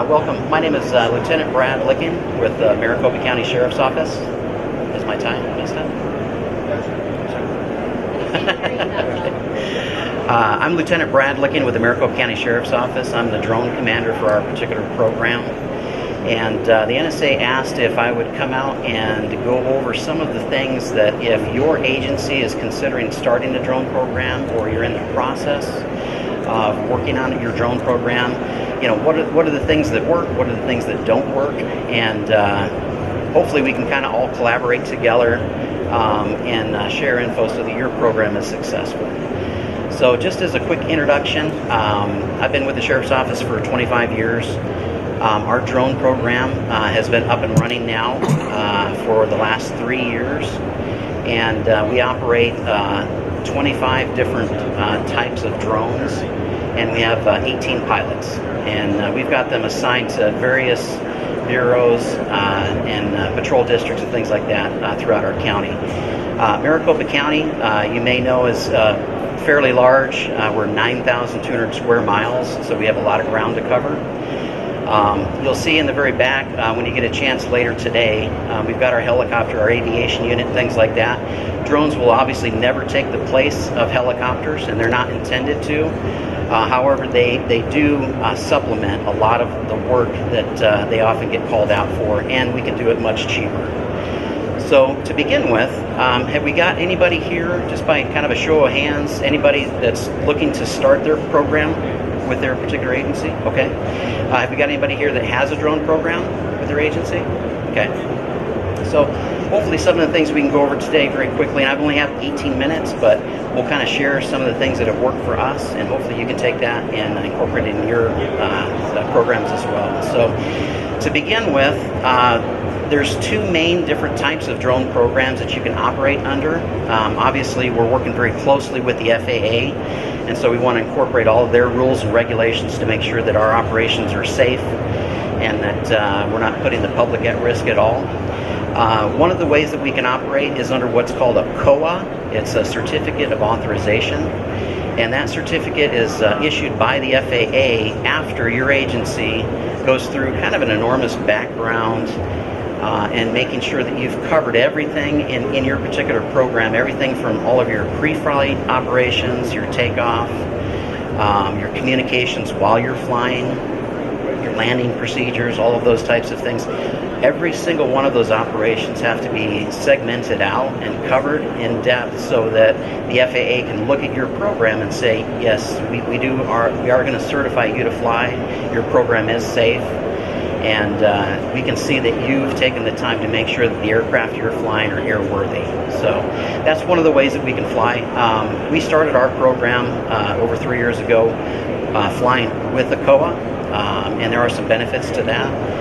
Welcome. My name is Lieutenant Brad Licking with the Maricopa County Sheriff's Office. Is my time messed up? I'm Lieutenant Brad Licking with the Maricopa County Sheriff's Office. I'm the drone commander for our particular program. And the NSA asked if I would come out and go over some of the things that if your agency is considering starting a drone program or you're in the process of working on your drone program, you know, what are the things that work, what are the things that don't work, and hopefully we can kind of all collaborate together and share info so that your program is successful. So just as a quick introduction, I've been with the Sheriff's Office for 25 years. Our drone program has been up and running now for the last 3 years, and we operate 25 different types of drones, and we have 18 pilots, and we've got them assigned to various bureaus and patrol districts and things like that throughout our county. Maricopa County, you may know, is fairly large. We're 9,200 square miles, so we have a lot of ground to cover. You'll see in the very back, when you get a chance later today, we've got our helicopter, our aviation unit, things like that. Drones will obviously never take the place of helicopters, and they're not intended to. However, they do supplement a lot of the work that they often get called out for, and we can do it much cheaper. So to begin with, have we got anybody here, just by kind of a show of hands, anybody that's looking to start their program with their particular agency? Okay. Have we got anybody here that has a drone program with their agency? Okay. So hopefully some of the things we can go over today very quickly, and I've only have 18 minutes, but we'll kind of share some of the things that have worked for us, and hopefully you can take that and incorporate it in your programs as well. So to begin with, there's two main different types of drone programs that you can operate under. Obviously, we're working very closely with the FAA, and so we want to incorporate all of their rules and regulations to make sure that our operations are safe and that we're not putting the public at risk at all. One of the ways that we can operate is under what's called a COA. It's a Certificate of Authorization, and that certificate is issued by the FAA after your agency goes through kind of an enormous background and making sure that you've covered everything in your particular program, everything from all of your pre-flight operations, your takeoff, your communications while you're flying, your landing procedures, all of those types of things. Every single one of those operations have to be segmented out and covered in depth so that the FAA can look at your program and say, yes, we are going to certify you to fly, your program is safe, and we can see that you've taken the time to make sure that the aircraft you're flying are airworthy. So that's one of the ways that we can fly. We started our program over 3 years ago flying with the COA, and there are some benefits to that.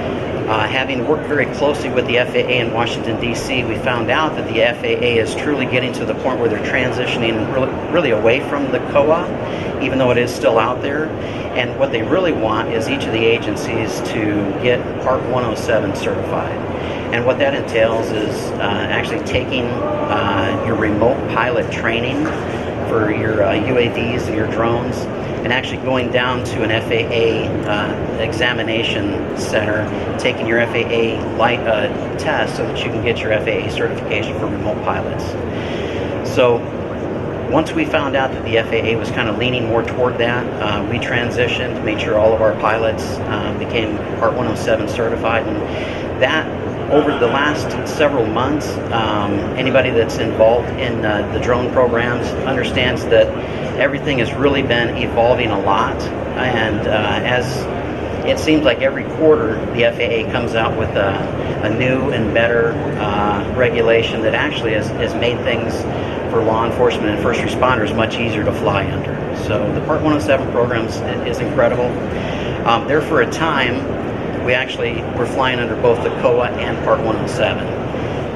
Having worked very closely with the FAA in Washington, D.C., we found out that the FAA is truly getting to the point where they're transitioning really away from the COA, even though it is still out there. And what they really want is each of the agencies to get Part 107 certified. And what that entails is actually taking your remote pilot training for your UAVs and your drones, and actually going down to an FAA examination center, taking your FAA light test so that you can get your FAA certification for remote pilots. So once we found out that the FAA was kind of leaning more toward that, we transitioned, made sure all of our pilots became Part 107 certified, and that over the last several months, anybody that's involved in the drone programs understands that everything has really been evolving a lot, and as it seems like every quarter the FAA comes out with a new and better regulation that actually has made things for law enforcement and first responders much easier to fly under. So the Part 107 program is incredible. There for a time, we actually were flying under both the COA and Part 107.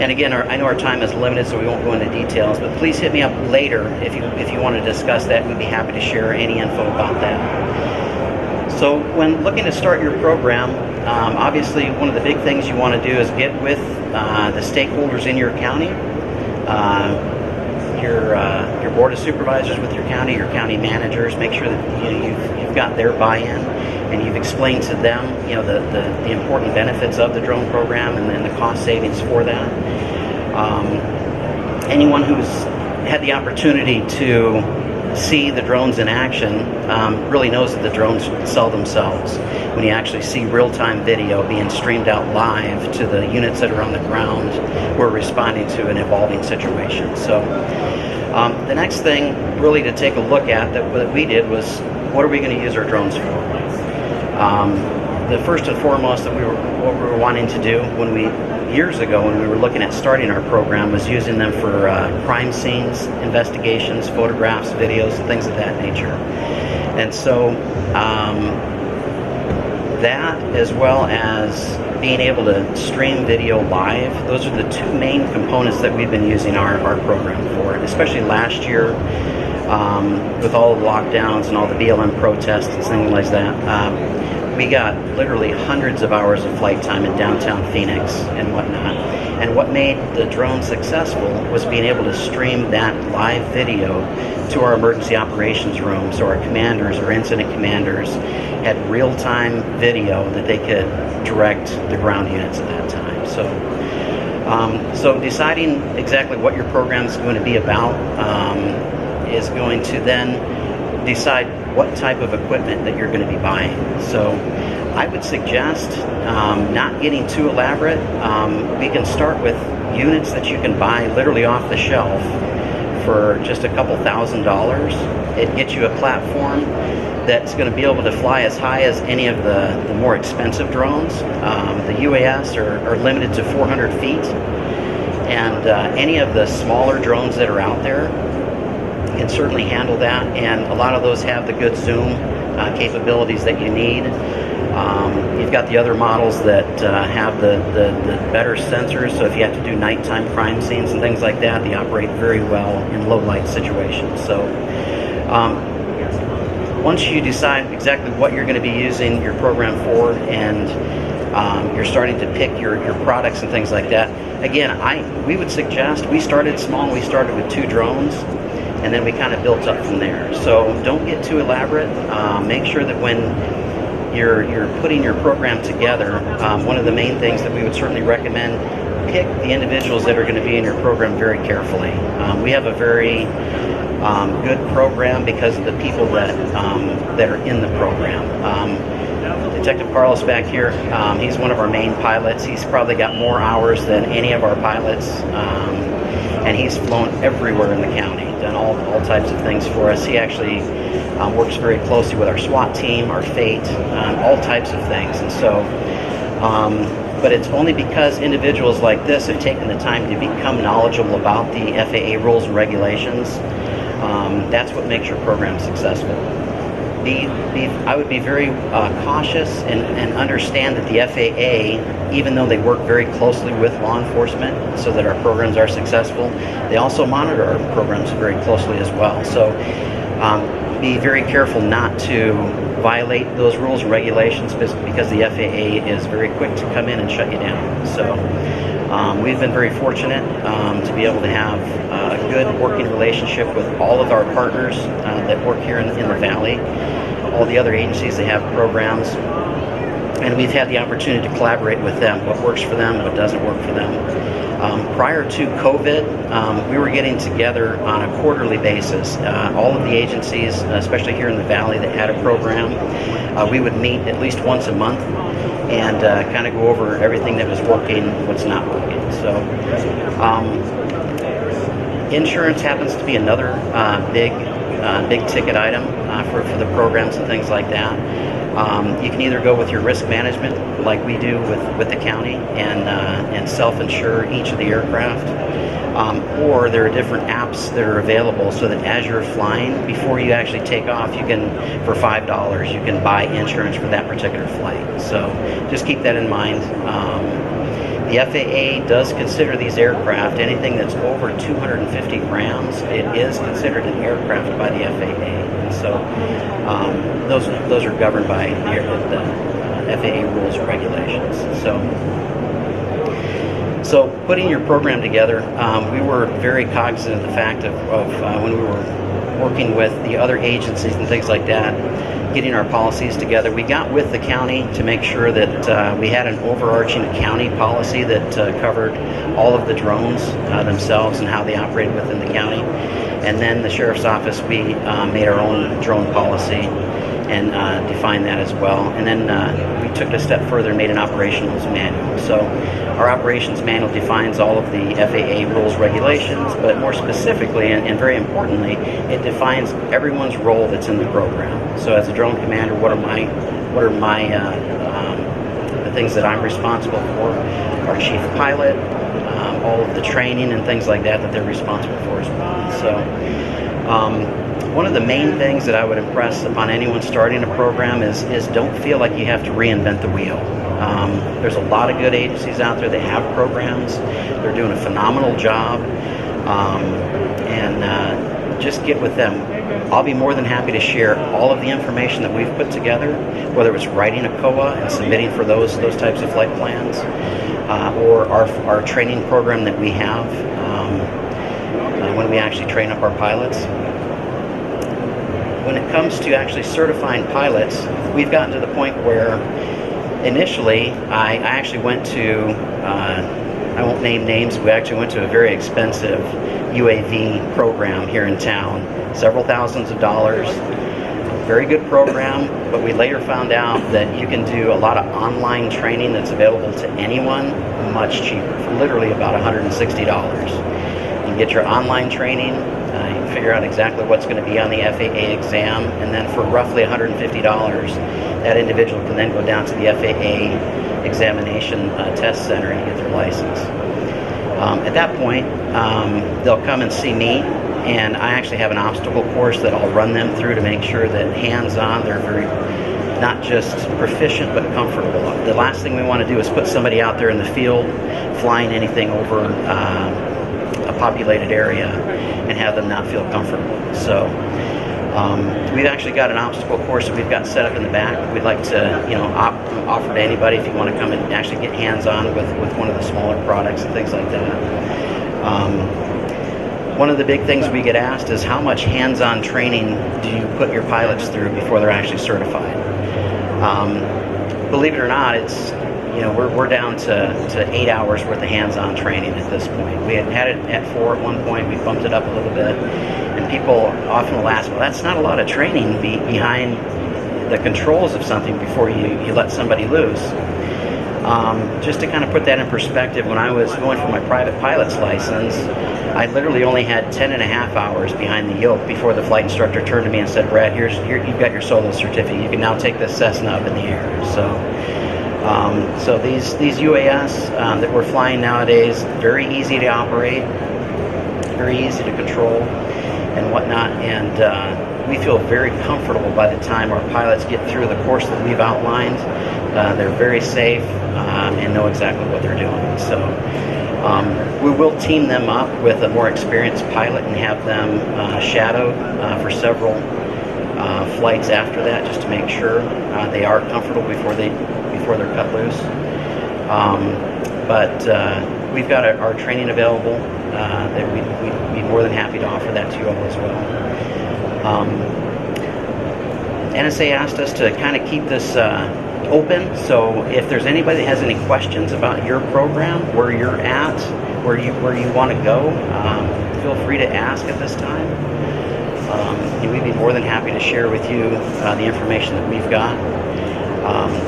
And again, I know our time is limited, so we won't go into details, but please hit me up later if you want to discuss that. We'd be happy to share any info about that. So when looking to start your program, obviously one of the big things you want to do is get with the stakeholders in your county. your board of supervisors, with your county managers. Make sure that you've got their buy-in, and you've explained to them the important benefits of the drone program and then the cost savings for that. Anyone who's had the opportunity to see the drones in action really knows that the drones sell themselves. When you actually see real-time video being streamed out live to the units that are on the ground, we're responding to an evolving situation. So the next thing really to take a look at that we did was, what are we going to use our drones for? The first and foremost what we were wanting to do years ago when we were looking at starting our program was using them for crime scenes, investigations, photographs, videos, and things of that nature. And so that, as well as being able to stream video live, those are the two main components that we've been using our program for, especially last year with all the lockdowns and all the BLM protests and things like that. We got literally hundreds of hours of flight time in downtown Phoenix and whatnot. And what made the drone successful was being able to stream that live video to our emergency operations room, so our commanders or incident commanders had real-time video that they could direct the ground units at that time. So deciding exactly what your program is going to be about is going to then decide what type of equipment that you're going to be buying. So I would suggest not getting too elaborate. We can start with units that you can buy literally off the shelf for just a couple $1,000s. It gets you a platform that's going to be able to fly as high as any of the more expensive drones. The UAS are limited to 400 feet, and any of the smaller drones that are out there can certainly handle that, and a lot of those have the good zoom capabilities that you need. You've got the other models that have the better sensors, so if you have to do nighttime crime scenes and things like that, they operate very well in low light situations. So once you decide exactly what you're going to be using your program for, and you're starting to pick your products and things like that, again, we would suggest, we started small. We started with 2 drones, and then we kind of built up from there. So don't get too elaborate. Make sure that when you're putting your program together, one of the main things that we would certainly recommend, pick the individuals that are going to be in your program very carefully. We have a very good program because of the people that are in the program. Detective Carlos back here, he's one of our main pilots. He's probably got more hours than any of our pilots, and he's flown everywhere in the county, done all types of things for us. He actually works very closely with our SWAT team, our FATE, all types of things. And so, but it's only because individuals like this have taken the time to become knowledgeable about the FAA rules and regulations. That's what makes your program successful. I would be very cautious and understand that the FAA, even though they work very closely with law enforcement so that our programs are successful, they also monitor our programs very closely as well. So be very careful not to violate those rules and regulations, because the FAA is very quick to come in and shut you down. So we've been very fortunate to be able to have a good working relationship with all of our partners that work here in the Valley, all the other agencies that have programs, and we've had the opportunity to collaborate with them, what works for them, what doesn't work for them. Prior to COVID, we were getting together on a quarterly basis. All of the agencies, especially here in the Valley that had a program, we would meet at least once a month and kind of go over everything that was working, what's not working. So insurance happens to be another big ticket item for the programs and things like that. You can either go with your risk management, like we do with the county, and self-insure each of the aircraft, or there are different apps that are available so that as you're flying, before you actually take off, you can, for $5, you can buy insurance for that particular flight. So just keep that in mind. The FAA does consider these aircraft, anything that's over 250 grams, it is considered an aircraft by the FAA. And so those are governed by the FAA rules and regulations. So putting your program together, we were very cognizant of the fact of when we were working with the other agencies and things like that, getting our policies together. We got with the county to make sure that we had an overarching county policy that covered all of the drones themselves and how they operated within the county. And then the Sheriff's Office, we made our own drone policy and defined that as well. And then we took it a step further and made an operations manual. So our operations manual defines all of the FAA rules, regulations, but more specifically and very importantly, it defines everyone's role that's in the program. So as a drone commander, what are my the things that I'm responsible for? Our chief pilot, all of the training and things like that they're responsible for as well. So one of the main things that I would impress upon anyone starting a program is don't feel like you have to reinvent the wheel. There's a lot of good agencies out there that have programs. They're doing a phenomenal job, and just get with them. I'll be more than happy to share all of the information that we've put together, whether it's writing a COA and submitting for those types of flight plans, or our training program that we have when we actually train up our pilots. When it comes to actually certifying pilots, we've gotten to the point where initially I actually went to, I won't name names, we actually went to a very expensive UAV program here in town, several thousands of dollars, very good program, but we later found out that you can do a lot of online training that's available to anyone much cheaper, for literally about $160. You can get your online training, you can figure out exactly what's going to be on the FAA exam, and then for roughly $150, that individual can then go down to the FAA examination test center and get their license. At that point, they'll come and see me, and I actually have an obstacle course that I'll run them through to make sure that hands-on, they're very not just proficient but comfortable. The last thing we want to do is put somebody out there in the field flying anything over a populated area and have them not feel comfortable. So we've actually got an obstacle course that we've got set up in the back. We'd like to, offer to anybody if you want to come and actually get hands-on with one of the smaller products and things like that. One of the big things we get asked is how much hands-on training do you put your pilots through before they're actually certified? Believe it or not, it's we're down to 8 hours worth of hands-on training at this point. We had it at 4 at one point. We bumped it up a little bit, and people often will ask, "Well, that's not a lot of training behind the controls of something before you let somebody loose." Just to kind of put that in perspective, when I was going for my private pilot's license, I literally only had 10 and a half hours behind the yoke before the flight instructor turned to me and said, "Brad, here you've got your solo certificate. You can now take this Cessna up in the air." So these UAS that we're flying nowadays, very easy to operate, very easy to control and whatnot, and we feel very comfortable by the time our pilots get through the course that we've outlined. They're very safe and know exactly what they're doing. So we will team them up with a more experienced pilot and have them shadowed for several flights after that, just to make sure they are comfortable before they're cut loose. But we've got our training available. That we'd be more than happy to offer that to you all as well. NSA asked us to kind of keep this open, so if there's anybody that has any questions about your program, where you're at, where you want to go, feel free to ask at this time. And we'd be more than happy to share with you the information that we've got.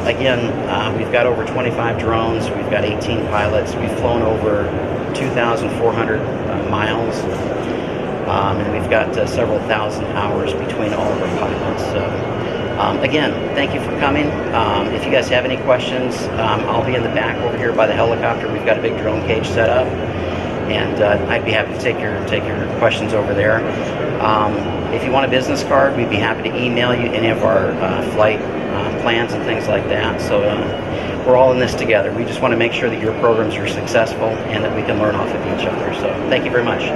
Again, we've got over 25 drones, we've got 18 pilots, we've flown over 2,400 miles, and we've got several thousand hours between all of our pilots. So, again, thank you for coming. If you guys have any questions, I'll be in the back over here by the helicopter. We've got a big drone cage set up, and I'd be happy to take your questions over there. If you want a business card, we'd be happy to email you any of our flight plans and things like that. So we're all in this together. We just want to make sure that your programs are successful and that we can learn off of each other. So thank you very much.